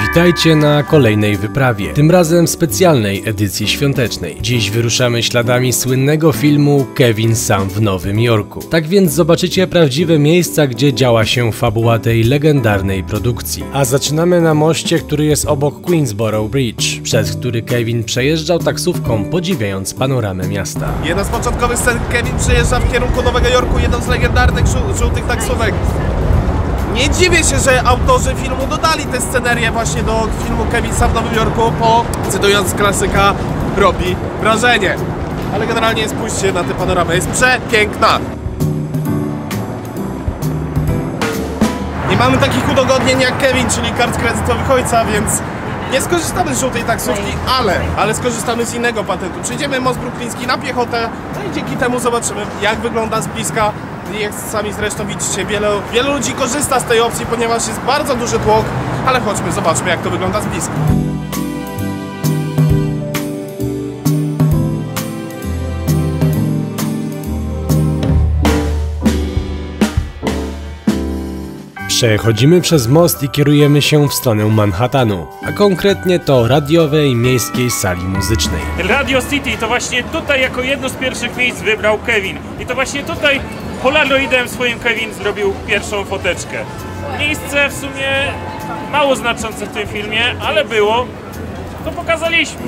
Witajcie na kolejnej wyprawie, tym razem specjalnej edycji świątecznej. Dziś wyruszamy śladami słynnego filmu Kevin sam w Nowym Jorku. Tak więc zobaczycie prawdziwe miejsca, gdzie działa się fabuła tej legendarnej produkcji. A zaczynamy na moście, który jest obok Queensboro Bridge, przez który Kevin przejeżdżał taksówką, podziwiając panoramę miasta. Jedna z początkowych scen, Kevin przejeżdża w kierunku Nowego Jorku, jedną z legendarnych żółtych taksówek. Nie dziwię się, że autorzy filmu dodali tę scenerię właśnie do filmu Kevin sam w Nowym Jorku, bo, cytując klasyka, robi wrażenie. Ale generalnie spójrzcie na tę panoramę, jest przepiękna. Nie mamy takich udogodnień jak Kevin, czyli kart kredytowych ojca, więc nie skorzystamy z żółtej taksówki, ale skorzystamy z innego patentu. Przejdziemy most brukliński na piechotę, no i dzięki temu zobaczymy, jak wygląda z bliska. Jak sami zresztą widzicie, wielu ludzi korzysta z tej opcji, ponieważ jest bardzo duży tłok, ale chodźmy, zobaczmy, jak to wygląda z bliska. Przechodzimy przez most i kierujemy się w stronę Manhattanu, a konkretnie do radiowej miejskiej sali muzycznej. Radio City to właśnie tutaj jako jedno z pierwszych miejsc wybrał Kevin. I to właśnie tutaj Polaroidem swoim Kevin zrobił pierwszą foteczkę. Miejsce w sumie mało znaczące w tym filmie, ale było, to pokazaliśmy.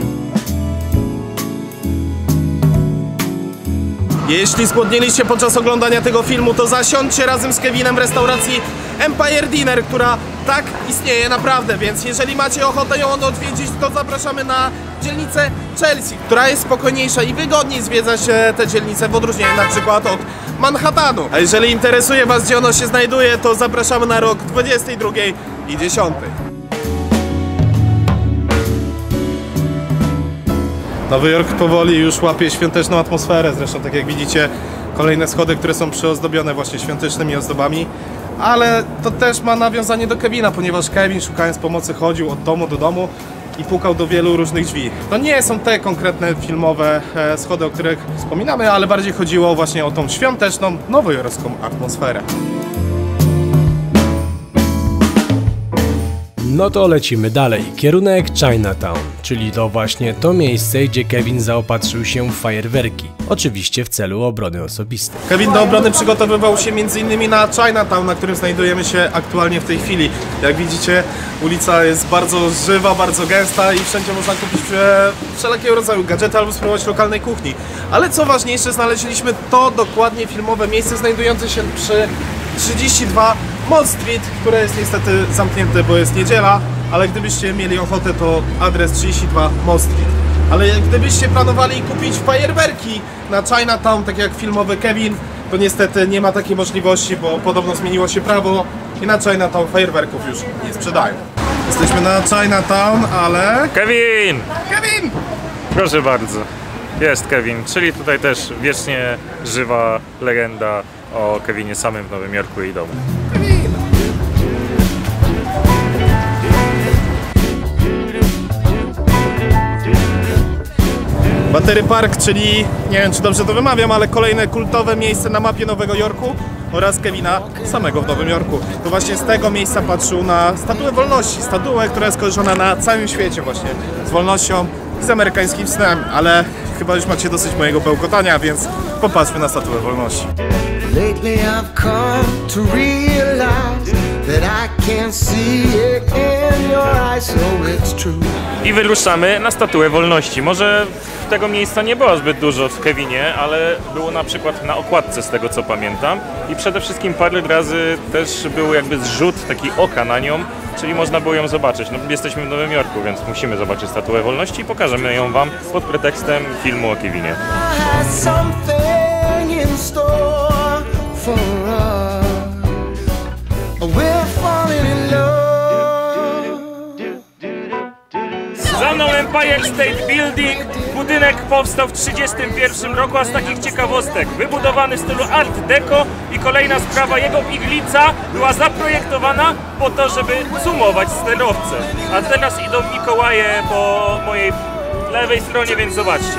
Jeśli zgłodnieliście podczas oglądania tego filmu, to zasiądźcie razem z Kevinem w restauracji Empire Dinner, która tak istnieje naprawdę, więc jeżeli macie ochotę ją odwiedzić, to zapraszamy na dzielnicę Chelsea, która jest spokojniejsza i wygodniej zwiedza się te dzielnice w odróżnieniu na przykład od Manhattanu. A jeżeli interesuje Was, gdzie ono się znajduje, to zapraszamy na rok 22 i 10. Nowy Jork powoli już łapie świąteczną atmosferę, zresztą tak jak widzicie, kolejne schody, które są przyozdobione właśnie świątecznymi ozdobami, ale to też ma nawiązanie do Kevina, ponieważ Kevin, szukając pomocy, chodził od domu do domu i pukał do wielu różnych drzwi. To nie są te konkretne filmowe schody, o których wspominamy, ale bardziej chodziło właśnie o tą świąteczną, nowojorską atmosferę. No to lecimy dalej. Kierunek Chinatown, czyli to właśnie to miejsce, gdzie Kevin zaopatrzył się w fajerwerki. Oczywiście w celu obrony osobistej. Kevin do obrony przygotowywał się m.in. na Chinatown, na którym znajdujemy się aktualnie w tej chwili. Jak widzicie, ulica jest bardzo żywa, bardzo gęsta i wszędzie można kupić wszelkiego rodzaju gadżety albo spróbować lokalnej kuchni. Ale co ważniejsze, znaleźliśmy to dokładnie filmowe miejsce znajdujące się przy 32 Mott Street, które jest niestety zamknięte, bo jest niedziela, ale gdybyście mieli ochotę, to adres 32 Mott Street. Ale gdybyście planowali kupić fajerwerki na Chinatown, tak jak filmowy Kevin, to niestety nie ma takiej możliwości, bo podobno zmieniło się prawo i na Chinatown fajerwerków już nie sprzedają. Jesteśmy na Chinatown, ale... Kevin! Kevin! Proszę bardzo, jest Kevin, czyli tutaj też wiecznie żywa legenda o Kevinie samym w Nowym Jorku i domu. Battery Park, czyli, nie wiem czy dobrze to wymawiam, ale kolejne kultowe miejsce na mapie Nowego Jorku oraz Kevina samego w Nowym Jorku. To właśnie z tego miejsca patrzył na Statuę Wolności, statuę, która jest kojarzona na całym świecie właśnie z wolnością i z amerykańskim snem, ale chyba już macie dosyć mojego bełkotania, więc popatrzmy na Statuę Wolności. Lately I've come to realize that I can't see it in your eyes, so it's true. I wyruszamy na Statuę Wolności. Może tego miejsca nie było zbyt dużo w Kevinie, ale było na przykład na okładce z tego co pamiętam. I przede wszystkim parę razy też był jakby zrzut taki oka na nią, czyli można było ją zobaczyć. No, jesteśmy w Nowym Jorku, więc musimy zobaczyć Statuę Wolności i pokażemy ją wam pod pretekstem filmu o Kevinie. Za mną Empire State Building. Budynek powstał w 1931 roku, a z takich ciekawostek wybudowany w stylu Art Deco i kolejna sprawa, jego iglica była zaprojektowana po to, żeby zoomować sterowce. A teraz idą Mikołaje po mojej lewej stronie, więc zobaczcie.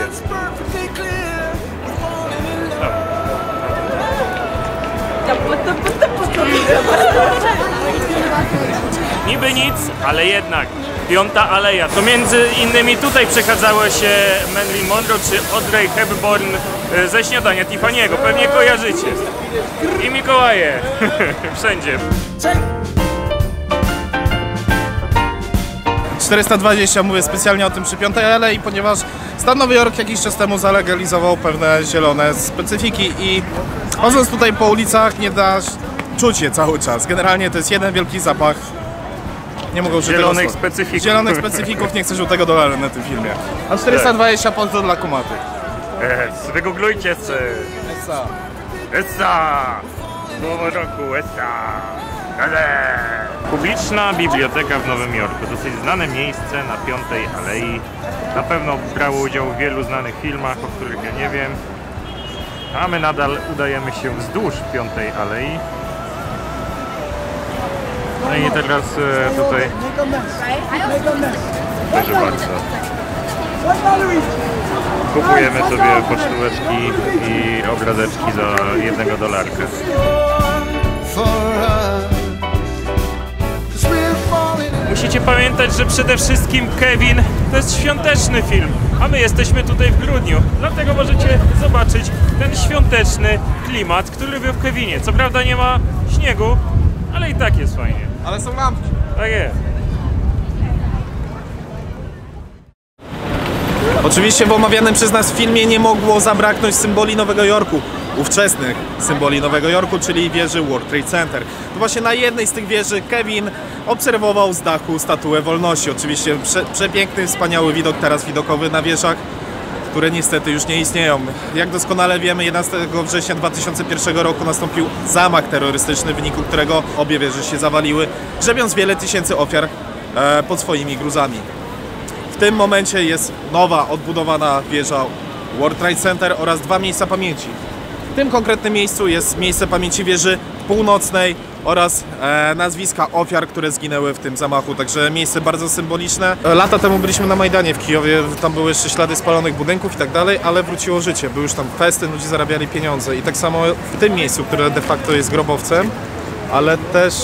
Niby nic, ale jednak. Piąta Aleja. To między innymi tutaj przechadzały się Marilyn Monroe czy Audrey Hepburn ze Śniadania Tiffany'ego. Pewnie kojarzycie. I Mikołaje. Wszędzie. 420, mówię specjalnie o tym przy Piątej Alei, ponieważ stan Nowy Jork jakiś czas temu zalegalizował pewne zielone specyfiki i chodząc tutaj po ulicach nie da czuć je cały czas. Generalnie to jest jeden wielki zapach. Nie mogę użyć Zielonych specyfików. Zielonych specyfików, nie chcę żółtego dolara na tym filmie. A 420 pozdro dla kumaty. Wygooglujcie se. Essa. Essa! Nowy roku, Essa! Ale! Publiczna biblioteka w Nowym Jorku. Dosyć znane miejsce na Piątej Alei. Na pewno brało udział w wielu znanych filmach, o których ja nie wiem. A my nadal udajemy się wzdłuż Piątej Alei. No i teraz tutaj... Proszę bardzo. Kupujemy sobie pocztóweczki i obrazeczki za $1. Musicie pamiętać, że przede wszystkim Kevin to jest świąteczny film, a my jesteśmy tutaj w grudniu. Dlatego możecie zobaczyć ten świąteczny klimat, który był w Kevinie. Co prawda nie ma śniegu, ale i tak jest fajnie. Ale są lampki. Tak jest. Oczywiście w omawianym przez nas filmie nie mogło zabraknąć symboli Nowego Jorku, ówczesnych symboli Nowego Jorku, czyli wieży World Trade Center. To właśnie na jednej z tych wieży Kevin obserwował z dachu Statuę Wolności. Oczywiście przepiękny, wspaniały widok teraz widokowy na wieżach, które niestety już nie istnieją. Jak doskonale wiemy, 11 września 2001 roku nastąpił zamach terrorystyczny, w wyniku którego obie wieże się zawaliły, grzebiąc wiele tysięcy ofiar pod swoimi gruzami. W tym momencie jest nowa, odbudowana wieża World Trade Center oraz dwa miejsca pamięci. W tym konkretnym miejscu jest miejsce pamięci wieży północnej oraz nazwiska ofiar, które zginęły w tym zamachu, także miejsce bardzo symboliczne. Lata temu byliśmy na Majdanie w Kijowie, tam były jeszcze ślady spalonych budynków i tak dalej, ale wróciło życie, był już tam festyn, ludzie zarabiali pieniądze i tak samo w tym miejscu, które de facto jest grobowcem, ale też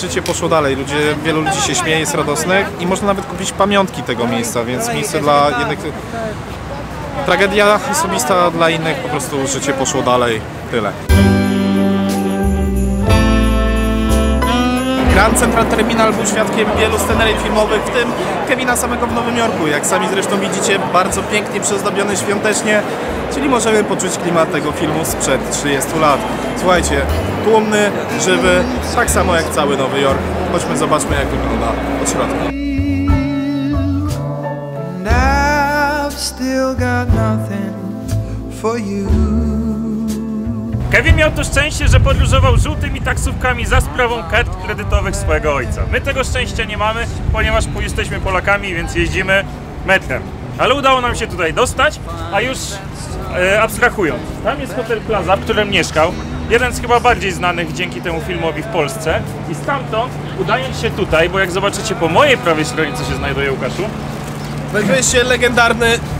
życie poszło dalej, wielu ludzi się śmieje, jest radosnych i można nawet kupić pamiątki tego miejsca, więc miejsce dla jednych... Tragedia osobista, dla innych po prostu życie poszło dalej, tyle. Grand Central Terminal był świadkiem wielu scenerii filmowych, w tym Kevina samego w Nowym Jorku. Jak sami zresztą widzicie, bardzo pięknie przyozdobiony świątecznie, czyli możemy poczuć klimat tego filmu sprzed 30 lat. Słuchajcie, tłumny, żywy, tak samo jak cały Nowy Jork. Chodźmy, zobaczmy, jak wygląda od środka. Still got nothing for you. Kevin miał to szczęście, że podróżował żółtymi taksówkami za sprawą kart kredytowych swojego ojca. My tego szczęścia nie mamy, ponieważ jesteśmy Polakami, więc jeździmy metrem. Ale udało nam się tutaj dostać, a już abstrahując. Tam jest Hotel Plaza, w którym mieszkał. Jeden z chyba bardziej znanych dzięki temu filmowi w Polsce. I stamtąd, udając się tutaj, bo jak zobaczycie po mojej prawej stronie, co się znajduje, Łukaszu, znajduje się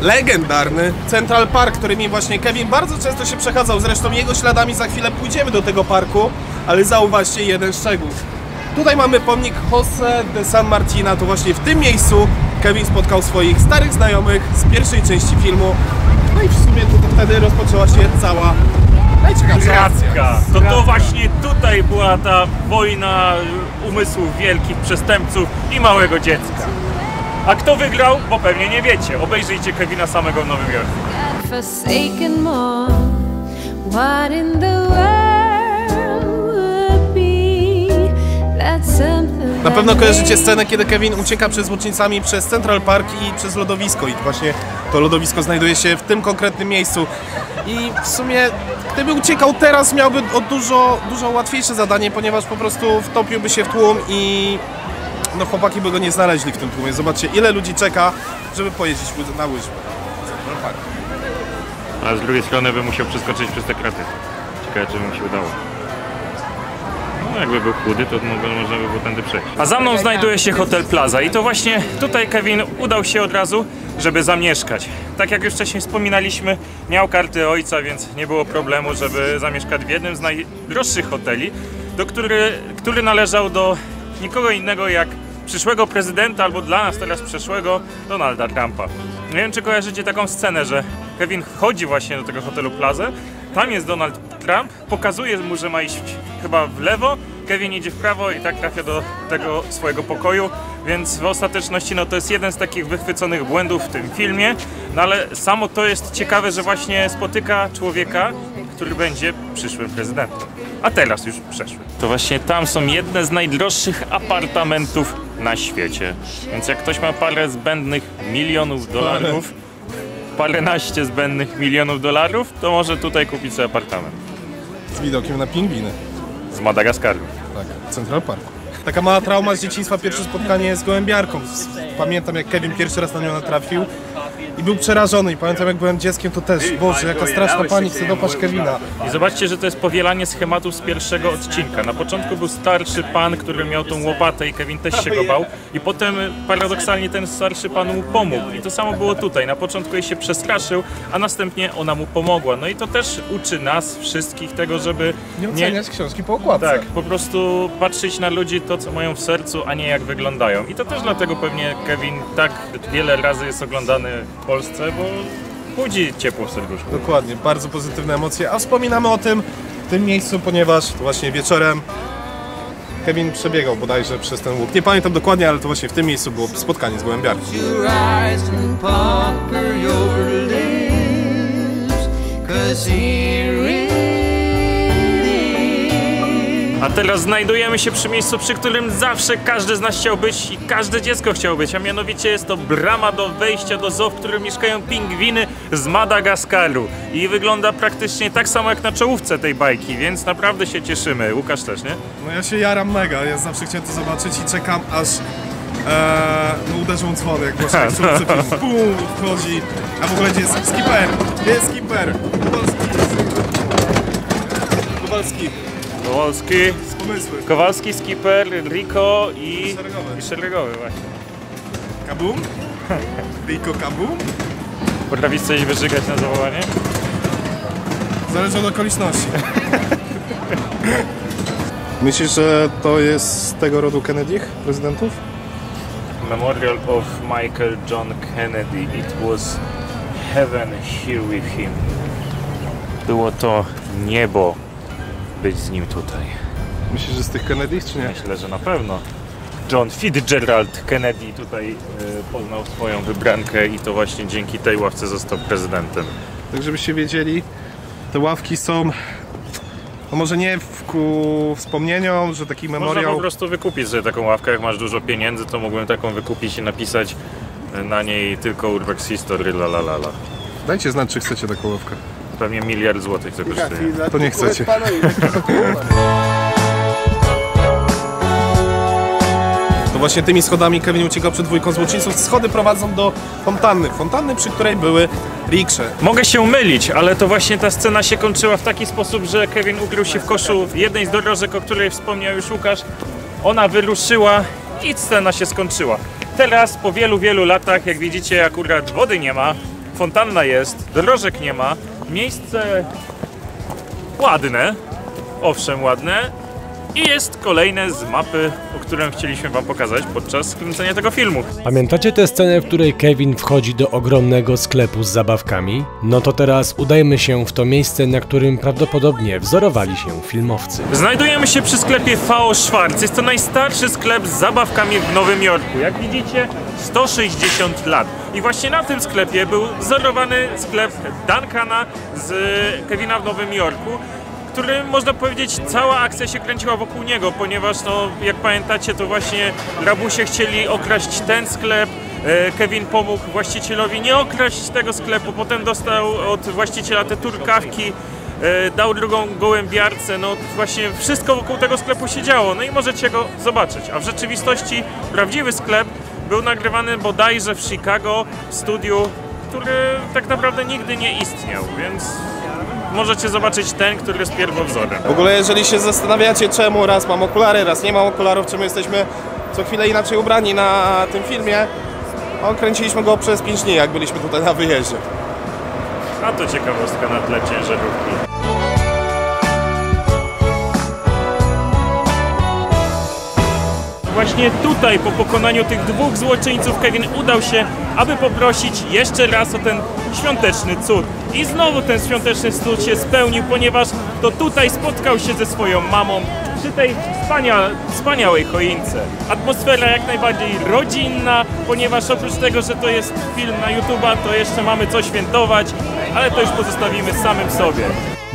legendarny Central Park, którymi właśnie Kevin bardzo często się przechadzał. Zresztą jego śladami za chwilę pójdziemy do tego parku, ale zauważcie jeden szczegół. Tutaj mamy pomnik Jose de San Martina, to właśnie w tym miejscu Kevin spotkał swoich starych znajomych z pierwszej części filmu. No i w sumie wtedy rozpoczęła się cała najciekawsza akcja. To właśnie tutaj była ta wojna umysłów wielkich przestępców i małego dziecka. A kto wygrał? Bo pewnie nie wiecie. Obejrzyjcie Kevina samego w Nowym Jorku. Na pewno kojarzycie scenę, kiedy Kevin ucieka przed złoczyńcami przez Central Park i przez lodowisko. I właśnie to lodowisko znajduje się w tym konkretnym miejscu. I w sumie, gdyby uciekał teraz, miałby dużo łatwiejsze zadanie, ponieważ po prostu wtopiłby się w tłum i... no chłopaki by go nie znaleźli w tym tłumie. Zobaczcie, ile ludzi czeka, żeby pojeździć na łyżwach. No tak. A z drugiej strony by musiał przeskoczyć przez te kraty. Ciekawe, czy by mu się udało. No jakby był chudy, to można by było tędy przejść. A za mną znajduje się Hotel Plaza i to właśnie tutaj Kevin udał się od razu, żeby zamieszkać. tak jak już wcześniej wspominaliśmy, miał karty ojca, więc nie było problemu, żeby zamieszkać w jednym z najdroższych hoteli, który należał do nikogo innego jak przyszłego prezydenta, albo dla nas teraz przeszłego, Donalda Trumpa. Nie wiem, czy kojarzycie taką scenę, że Kevin wchodzi właśnie do tego hotelu Plaza, tam jest Donald Trump, pokazuje mu, że ma iść chyba w lewo, Kevin idzie w prawo i tak trafia do tego swojego pokoju, więc w ostateczności no, to jest jeden z takich wychwyconych błędów w tym filmie, no ale samo to jest ciekawe, że właśnie spotyka człowieka, który będzie przyszłym prezydentem, a teraz już przeszły. To właśnie tam są jedne z najdroższych apartamentów na świecie, więc jak ktoś ma parę zbędnych milionów dolarów, paręnaście zbędnych milionów dolarów, to może tutaj kupić sobie apartament. Z widokiem na pingwiny. Z Madagaskaru. Tak, w Central Parku. Taka mała trauma z dzieciństwa, pierwsze spotkanie z gołębiarką. Pamiętam, jak Kevin pierwszy raz na nią natrafił i był przerażony. I pamiętam, jak byłem dzieckiem, to też, Boże, jaka straszna pani chce dopaść Kevina. I zobaczcie, że to jest powielanie schematów z pierwszego odcinka. Na początku był starszy pan, który miał tą łopatę i Kevin też się go bał. I potem paradoksalnie ten starszy pan mu pomógł. I to samo było tutaj. Na początku jej się przestraszył, a następnie ona mu pomogła. No i to też uczy nas wszystkich tego, żeby nie oceniać książki po okładce. Tak, po prostu patrzeć na ludzi to, co mają w sercu, a nie jak wyglądają. I to też dlatego pewnie Kevin tak wiele razy jest oglądany w Polsce, bo budzi ciepło w serduszku. Dokładnie, bardzo pozytywne emocje, a wspominamy o tym w tym miejscu, ponieważ właśnie wieczorem Kevin przebiegał bodajże przez ten łuk. Nie pamiętam dokładnie, ale to właśnie w tym miejscu było spotkanie z gołębiarką. A teraz znajdujemy się przy miejscu, przy którym zawsze każdy z nas chciał być i każde dziecko chciało być, a mianowicie jest to brama do wejścia do zoo, w którym mieszkają pingwiny z Madagaskaru. I wygląda praktycznie tak samo jak na czołówce tej bajki, więc naprawdę się cieszymy. Łukasz też, nie? No ja się jaram mega, ja zawsze chciałem to zobaczyć i czekam aż no uderzą dzwony, jak właśnie w czołówce filmu. Bum, wchodzi, a w ogóle gdzie jest skipper? Gdzie jest skipper? Kowalski. Kowalski, skipper, Rico i szeregowy właśnie. Kabum? Rico kabum? Potrafisz coś wyżygać na zawołanie? Zależy od okoliczności. Myślisz, że to jest z tego rodu Kennedy'ch, prezydentów? Memorial of Michael John Kennedy. It was heaven here with him. Było to niebo być z nim tutaj. Myślisz, że z tych Kennedy'ch, czy nie? Myślę, że na pewno. John Fitzgerald Kennedy tutaj poznał swoją wybrankę i to właśnie dzięki tej ławce został prezydentem. Tak żebyście wiedzieli, te ławki są, no może nie ku wspomnieniom, że taki memoriał... Można po prostu wykupić sobie taką ławkę, jak masz dużo pieniędzy, to mógłbym taką wykupić i napisać na niej tylko Urbex History, la la la la. Dajcie znać, czy chcecie taką ławkę. Pewnie 1 miliard złotych to kosztuje. To nie chcecie. To właśnie tymi schodami Kevin uciekał przed dwójką złoczyńców. Schody prowadzą do fontanny, przy której były riksze. Mogę się mylić, ale to właśnie ta scena się kończyła w taki sposób, że Kevin ukrył się w koszu jednej z dorożek, o której wspomniał już Łukasz. Ona wyruszyła i scena się skończyła. Teraz po wielu latach, jak widzicie, akurat wody nie ma, fontanna jest, dorożek nie ma, miejsce ładne, owszem ładne, i jest kolejne z mapy, o którym chcieliśmy wam pokazać podczas kręcenia tego filmu. Pamiętacie tę scenę, w której Kevin wchodzi do ogromnego sklepu z zabawkami? No to teraz udajmy się w to miejsce, na którym prawdopodobnie wzorowali się filmowcy. Znajdujemy się przy sklepie V.O. Schwarz. Jest to najstarszy sklep z zabawkami w Nowym Jorku. Jak widzicie, 160 lat. I właśnie na tym sklepie był wzorowany sklep Duncana z Kevina w Nowym Jorku, który, można powiedzieć, cała akcja się kręciła wokół niego, ponieważ, no, jak pamiętacie, to właśnie rabusie chcieli okraść ten sklep, Kevin pomógł właścicielowi nie okraść tego sklepu, potem dostał od właściciela te turkawki, dał drugą gołębiarce, no właśnie wszystko wokół tego sklepu się działo, no i możecie go zobaczyć, a w rzeczywistości prawdziwy sklep był nagrywany bodajże w Chicago, w studiu, który tak naprawdę nigdy nie istniał, więc możecie zobaczyć ten, który jest pierwowzorem. W ogóle jeżeli się zastanawiacie, czemu raz mam okulary, raz nie mam okularów, czemu jesteśmy co chwilę inaczej ubrani na tym filmie, No, kręciliśmy go przez 5 dni, jak byliśmy tutaj na wyjeździe. A to ciekawostka na tle ciężarówki. Właśnie tutaj, po pokonaniu tych dwóch złoczyńców, Kevin udał się, aby poprosić jeszcze raz o ten świąteczny cud. I znowu ten świąteczny cud się spełnił, ponieważ to tutaj spotkał się ze swoją mamą przy tej wspaniałej choince. Atmosfera jak najbardziej rodzinna, ponieważ oprócz tego, że to jest film na YouTube'a, to jeszcze mamy co świętować, ale to już pozostawimy samym sobie.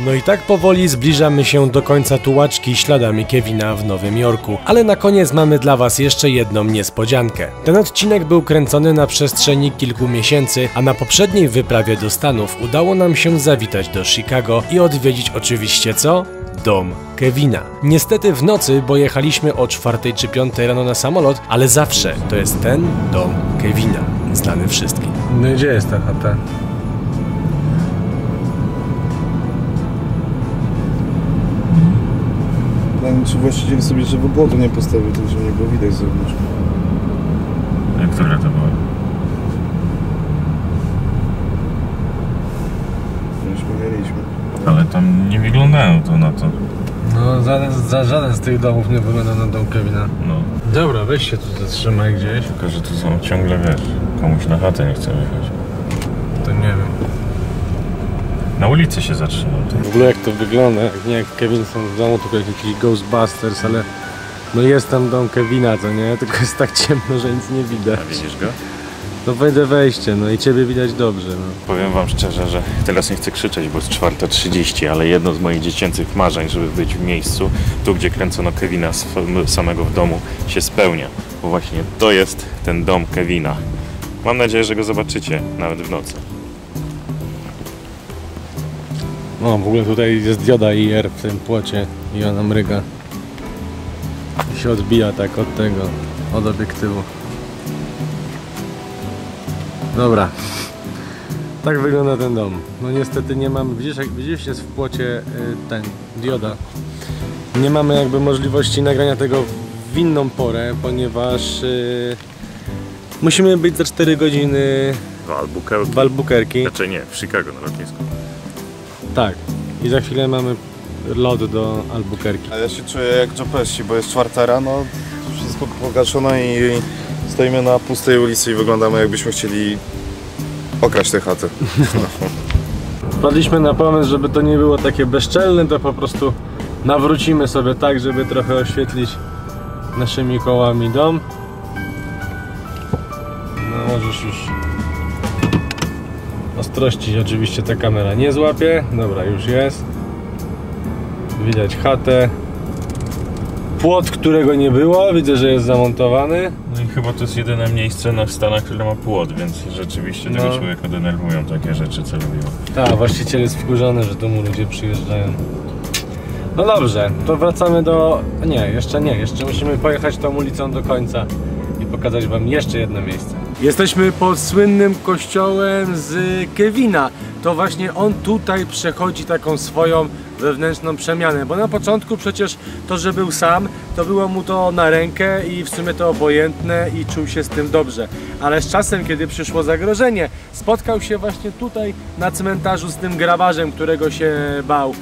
No i tak powoli zbliżamy się do końca tułaczki śladami Kevina w Nowym Jorku. Ale na koniec mamy dla was jeszcze jedną niespodziankę. Ten odcinek był kręcony na przestrzeni kilku miesięcy, a na poprzedniej wyprawie do Stanów udało nam się zawitać do Chicago i odwiedzić oczywiście co? Dom Kevina. Niestety w nocy, bo jechaliśmy o 4 czy 5 rano na samolot, ale zawsze to jest ten dom Kevina, znany wszystkim. No i gdzie jest ta chata? Czy właściciel sobie żeby błoto nie postawił, tak żeby nie było widać z zewnątrz. A która to była? Myśmy mieliśmy. Ale tam nie wyglądają to na to. No, żaden z tych domów nie wygląda na dom Kevina. No. Dobra, weź się tu zatrzymaj gdzieś. Tylko, że tu są ciągle, wiesz, komuś na chatę nie chce jechać. To nie wiem. Na ulicy się zatrzymał. W ogóle jak to wygląda, nie jak Kevin są w domu, tylko jak jakiś Ghostbusters, ale no jest tam dom Kevina, to nie? Tylko jest tak ciemno, że nic nie widać. A widzisz go? No wejdę wejście, no i ciebie widać dobrze, no. Powiem wam szczerze, że teraz nie chcę krzyczeć, bo jest 4:30, ale jedno z moich dziecięcych marzeń, żeby być w miejscu, tu gdzie kręcono Kevina samego w domu, się spełnia. Bo właśnie to jest ten dom Kevina. Mam nadzieję, że go zobaczycie, nawet w nocy. No w ogóle tutaj jest dioda IR w tym płocie i ona mryga. I się odbija tak od tego, od obiektywu. Dobra. Tak wygląda ten dom. No niestety nie mamy, widzisz jest w płocie ten, dioda. Nie mamy jakby możliwości nagrania tego w inną porę, ponieważ musimy być za 4 godziny w Albuquerque. Znaczy nie, w Chicago na lotnisku. Tak. I za chwilę mamy lot do Albuquerque. A ja się czuję jak Joe Pesci, bo jest 4 rano, wszystko pogaszone i stoimy na pustej ulicy i wyglądamy jakbyśmy chcieli okraść tę chatę. Wpadliśmy na pomysł, żeby to nie było takie bezczelne, to po prostu nawrócimy sobie tak, żeby trochę oświetlić naszymi kołami dom. No możesz już ostrości oczywiście ta kamera nie złapie. Dobra, już jest. Widać chatę. Płot, którego nie było, widzę, że jest zamontowany. No i chyba to jest jedyne miejsce w Stanach, które ma płot, więc rzeczywiście tego człowieka denerwują takie rzeczy, co robiło. Tak, właściciel jest wkurzony, że tu mu ludzie przyjeżdżają. No dobrze, to wracamy do... Nie, jeszcze musimy pojechać tą ulicą do końca i pokazać wam jeszcze jedno miejsce. Jesteśmy pod słynnym kościołem z Kevina. To właśnie on tutaj przechodzi taką swoją wewnętrzną przemianę, bo na początku przecież to, że był sam, to było mu to na rękę i w sumie to obojętne i czuł się z tym dobrze. Ale z czasem, kiedy przyszło zagrożenie, spotkał się właśnie tutaj na cmentarzu z tym grabarzem, którego się bał.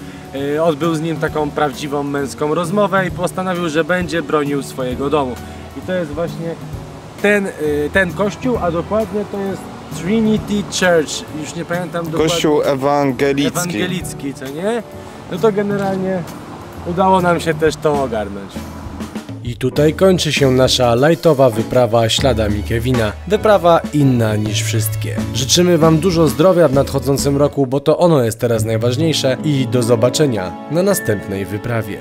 Odbył z nim taką prawdziwą męską rozmowę i postanowił, że będzie bronił swojego domu. I to jest właśnie ten kościół, a dokładnie to jest Trinity Church. Już nie pamiętam dokładnie. Kościół ewangelicki. Ewangelicki, co nie? No to generalnie udało nam się też to ogarnąć. I tutaj kończy się nasza lightowa wyprawa śladami Kevina. Wyprawa inna niż wszystkie. Życzymy wam dużo zdrowia w nadchodzącym roku, bo to ono jest teraz najważniejsze i do zobaczenia na następnej wyprawie.